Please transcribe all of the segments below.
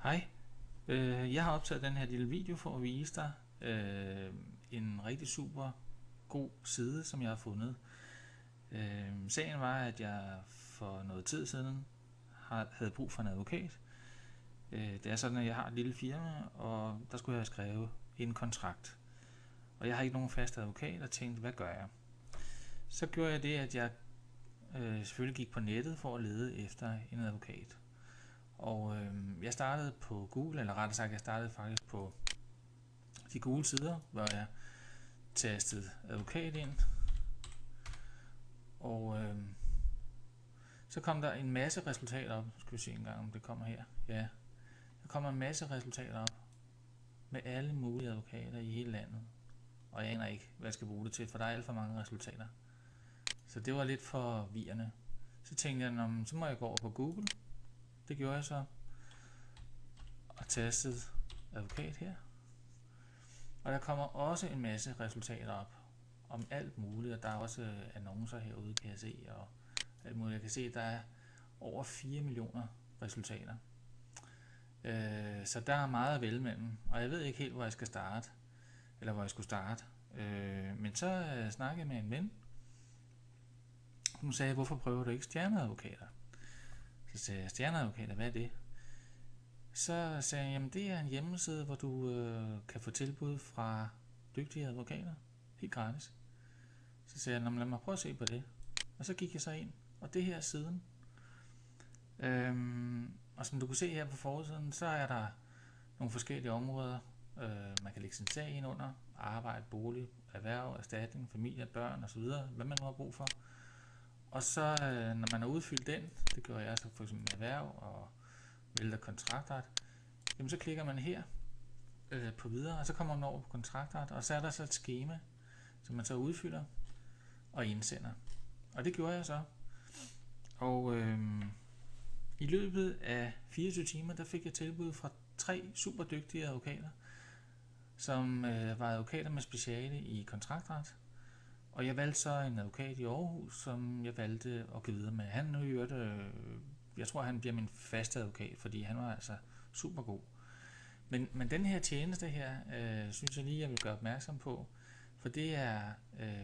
Hej, jeg har optaget den her lille video for at vise dig en rigtig super god side, som jeg har fundet. Sagen var, at jeg for noget tid siden havde brug for en advokat. Det er sådan, at jeg har et lille firma, og der skulle jeg skrive en kontrakt. Og jeg har ikke nogen fast advokat, og tænkte, hvad gør jeg? Så gjorde jeg det, at jeg selvfølgelig gik på nettet for at lede efter en advokat. Og jeg startede på Google, eller rettere sagt, jeg startede faktisk på de Google sider, hvor jeg tastede advokat ind. Og så kom der en masse resultater op. Skal vi se en gang, om det kommer her. Ja, der kommer en masse resultater op med alle mulige advokater i hele landet. Og jeg aner ikke, hvad jeg skal bruge det til, for der er alt for mange resultater. Så det var lidt forvirrende. Så tænkte jeg, så må jeg gå over på Google. Det gjorde jeg så. Og tastede advokat her. Og der kommer også en masse resultater op om alt muligt, og der er også annoncer herude, kan jeg se, og alt muligt. Jeg kan se, at der er over 4 millioner resultater. Så der er meget at vælge mellem, og jeg ved ikke helt, hvor jeg skal starte, eller hvor jeg skulle starte. Men så snakkede jeg med en ven. Hun sagde, hvorfor prøver du ikke stjerneadvokater? Så sagde jeg, stjerneadvokater, hvad er det? Så sagde jeg, jamen det er en hjemmeside, hvor du kan få tilbud fra dygtige advokater, helt gratis. Så sagde jeg, lad mig prøve at se på det. Og så gik jeg så ind, og det her er siden. Og som du kan se her på forsiden, så er der nogle forskellige områder, man kan lægge sin sag ind under: arbejde, bolig, erhverv, erstatning, familie, børn osv., hvad man nu har brug for. Og så når man har udfyldt den, det gør jeg så for eksempel erhverv og vælger kontraktret, jamen så klikker man her på videre, og så kommer man over på kontraktret, og så er der så et skema, som man så udfylder og indsender. Og det gjorde jeg så. Og i løbet af 24 timer, der fik jeg tilbud fra 3 super dygtige advokater, som var advokater med speciale i kontraktret. Og jeg valgte så en advokat i Aarhus, som jeg valgte at gå videre med. Han jeg tror, han bliver min faste advokat, fordi han var altså super god. Men den her tjeneste her, synes jeg lige, jeg vil gøre opmærksom på. For det er,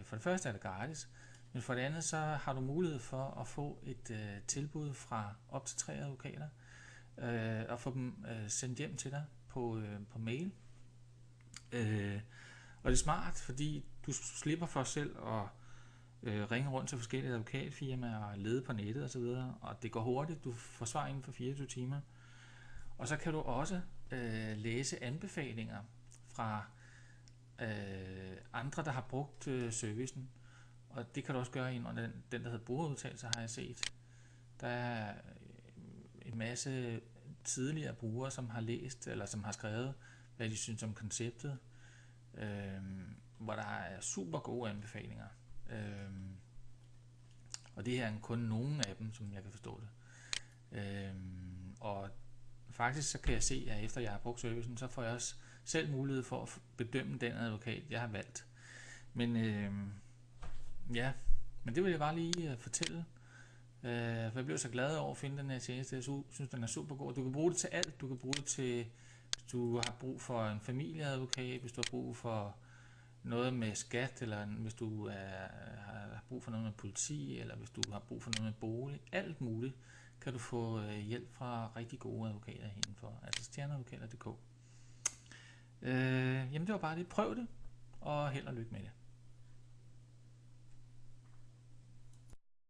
for det første er det gratis, men for det andet så har du mulighed for at få et tilbud fra op til 3 advokater, og få dem sendt hjem til dig på mail. Og det er smart, fordi du slipper for selv at ringe rundt til forskellige advokatfirmaer og lede på nettet osv., og det går hurtigt, du får svar inden for 24 timer. Og så kan du også læse anbefalinger fra andre, der har brugt servicen, og det kan du også gøre ind under den der hedder brugerudtalelser, har jeg set. Der er en masse tidligere brugere, som har læst eller som har skrevet, hvad de synes om konceptet, hvor der er super gode anbefalinger. Og det her er kun nogle af dem, som jeg kan forstå det. Og faktisk så kan jeg se, at efter jeg har brugt servicen, så får jeg også selv mulighed for at bedømme den advokat, jeg har valgt. Men ja, men det vil jeg bare lige fortælle. For jeg blev så glad over at finde den her tjeneste. Jeg synes, den er super god. Du kan bruge det til alt. Du kan bruge det til, hvis du har brug for en familieadvokat, hvis du har brug for noget med skat, eller hvis du har brug for noget med politi, eller hvis du har brug for noget med bolig. Alt muligt kan du få hjælp fra rigtig gode advokater indenfor, altså stjerneadvokater.dk. Jamen det var bare det. Prøv det, og held og lykke med det.